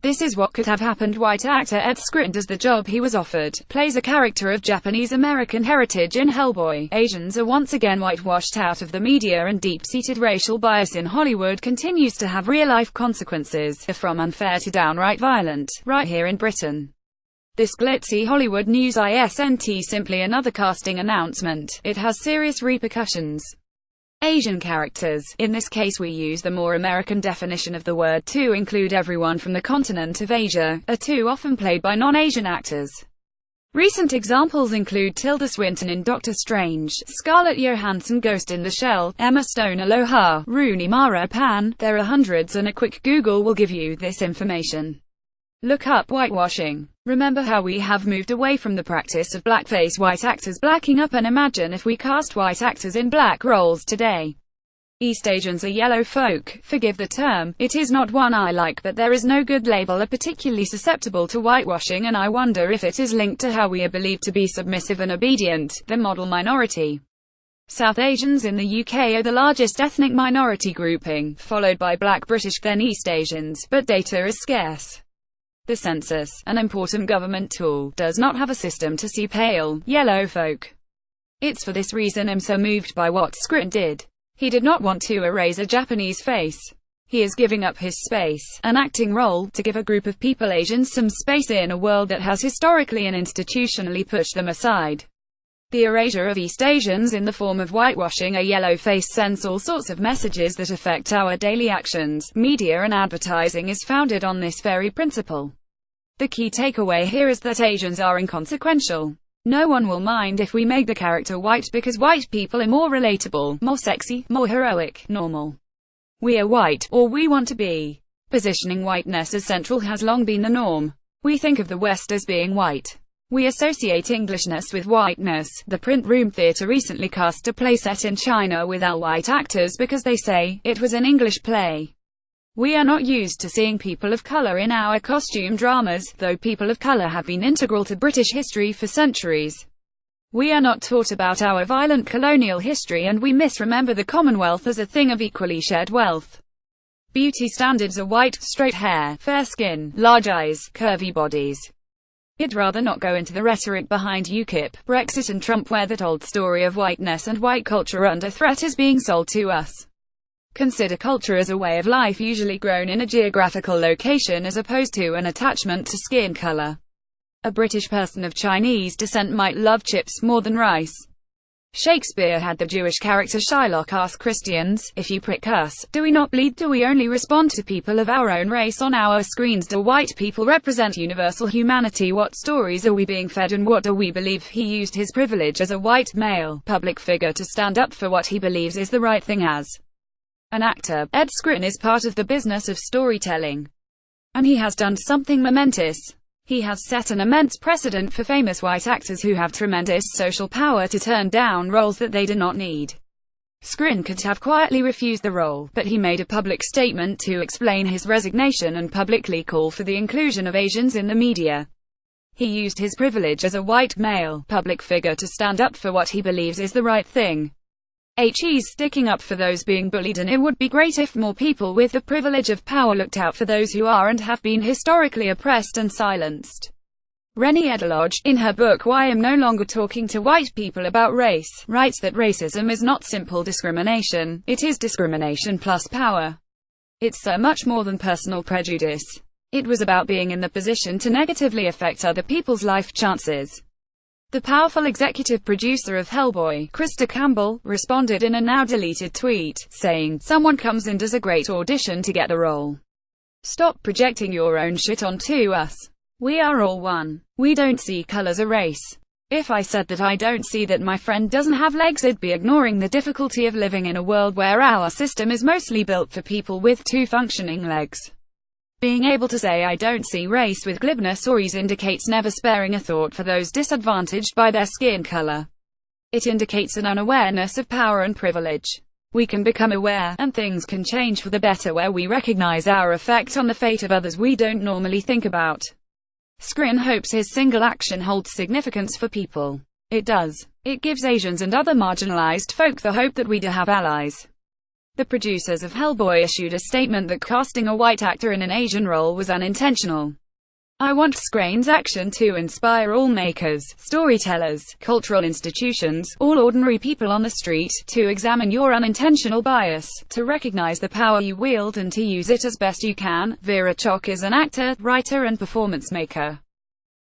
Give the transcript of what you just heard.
This is what could have happened. White actor Ed Skrein does the job he was offered, plays a character of Japanese-American heritage in Hellboy. Asians are once again whitewashed out of the media, and deep-seated racial bias in Hollywood continues to have real-life consequences, from unfair to downright violent, right here in Britain. This glitzy Hollywood news isn't simply another casting announcement, it has serious repercussions. Asian characters, in this case we use the more American definition of the word to include everyone from the continent of Asia, are too often played by non-Asian actors. Recent examples include Tilda Swinton in Doctor Strange, Scarlett Johansson Ghost in the Shell, Emma Stone Aloha, Rooney Mara Pan. There are hundreds, and a quick Google will give you this information. Look up whitewashing. Remember how we have moved away from the practice of blackface white actors blacking up, and imagine if we cast white actors in black roles today. East Asians are yellow folk, forgive the term, it is not one I like, but there is no good label, are particularly susceptible to whitewashing, and I wonder if it is linked to how we are believed to be submissive and obedient, the model minority. South Asians in the UK are the largest ethnic minority grouping, followed by Black British, then East Asians, but data is scarce. The census, an important government tool, does not have a system to see pale, yellow folk. It's for this reason I'm so moved by what Skrein did. He did not want to erase a Japanese face. He is giving up his space, an acting role, to give a group of people, Asians, some space in a world that has historically and institutionally pushed them aside. The erasure of East Asians in the form of whitewashing a yellow face sends all sorts of messages that affect our daily actions. Media and advertising is founded on this very principle. The key takeaway here is that Asians are inconsequential. No one will mind if we make the character white, because white people are more relatable, more sexy, more heroic, normal. We are white, or we want to be. Positioning whiteness as central has long been the norm. We think of the West as being white. We associate Englishness with whiteness. The Print Room Theatre recently cast a play set in China with all white actors because they say it was an English play. We are not used to seeing people of colour in our costume dramas, though people of colour have been integral to British history for centuries. We are not taught about our violent colonial history, and we misremember the Commonwealth as a thing of equally shared wealth. Beauty standards are white, straight hair, fair skin, large eyes, curvy bodies. I'd rather not go into the rhetoric behind UKIP, Brexit and Trump, where that old story of whiteness and white culture under threat is being sold to us. Consider culture as a way of life usually grown in a geographical location as opposed to an attachment to skin colour. A British person of Chinese descent might love chips more than rice. Shakespeare had the Jewish character Shylock ask Christians, if you prick us, do we not bleed? Do we only respond to people of our own race on our screens? Do white people represent universal humanity? What stories are we being fed, and what do we believe? He used his privilege as a white male public figure to stand up for what he believes is the right thing. As an actor, Ed Skrein is part of the business of storytelling. And he has done something momentous. He has set an immense precedent for famous white actors who have tremendous social power to turn down roles that they do not need. Skrein could have quietly refused the role, but he made a public statement to explain his resignation and publicly call for the inclusion of Asians in the media. He used his privilege as a white male public figure to stand up for what he believes is the right thing. He's sticking up for those being bullied, and it would be great if more people with the privilege of power looked out for those who are and have been historically oppressed and silenced. Renée Edelage, in her book Why I'm No Longer Talking to White People About Race, writes that racism is not simple discrimination, it is discrimination plus power. It's so much more than personal prejudice. It was about being in the position to negatively affect other people's life chances. The powerful executive producer of Hellboy, Krista Campbell, responded in a now-deleted tweet, saying, "Someone comes and does a great audition to get the role. Stop projecting your own shit onto us. We are all one. We don't see colors or race. If I said that I don't see that my friend doesn't have legs, I'd be ignoring the difficulty of living in a world where our system is mostly built for people with two functioning legs." Being able to say I don't see race with glibness or ease indicates never sparing a thought for those disadvantaged by their skin color. It indicates an unawareness of power and privilege. We can become aware, and things can change for the better where we recognize our effect on the fate of others we don't normally think about. Skrein hopes his single action holds significance for people. It does. It gives Asians and other marginalized folk the hope that we do have allies. The producers of Hellboy issued a statement that casting a white actor in an Asian role was unintentional. "I want Skrein's action to inspire all makers, storytellers, cultural institutions, all ordinary people on the street, to examine your unintentional bias, to recognize the power you wield and to use it as best you can." Vera Chok is an actor, writer and performance maker.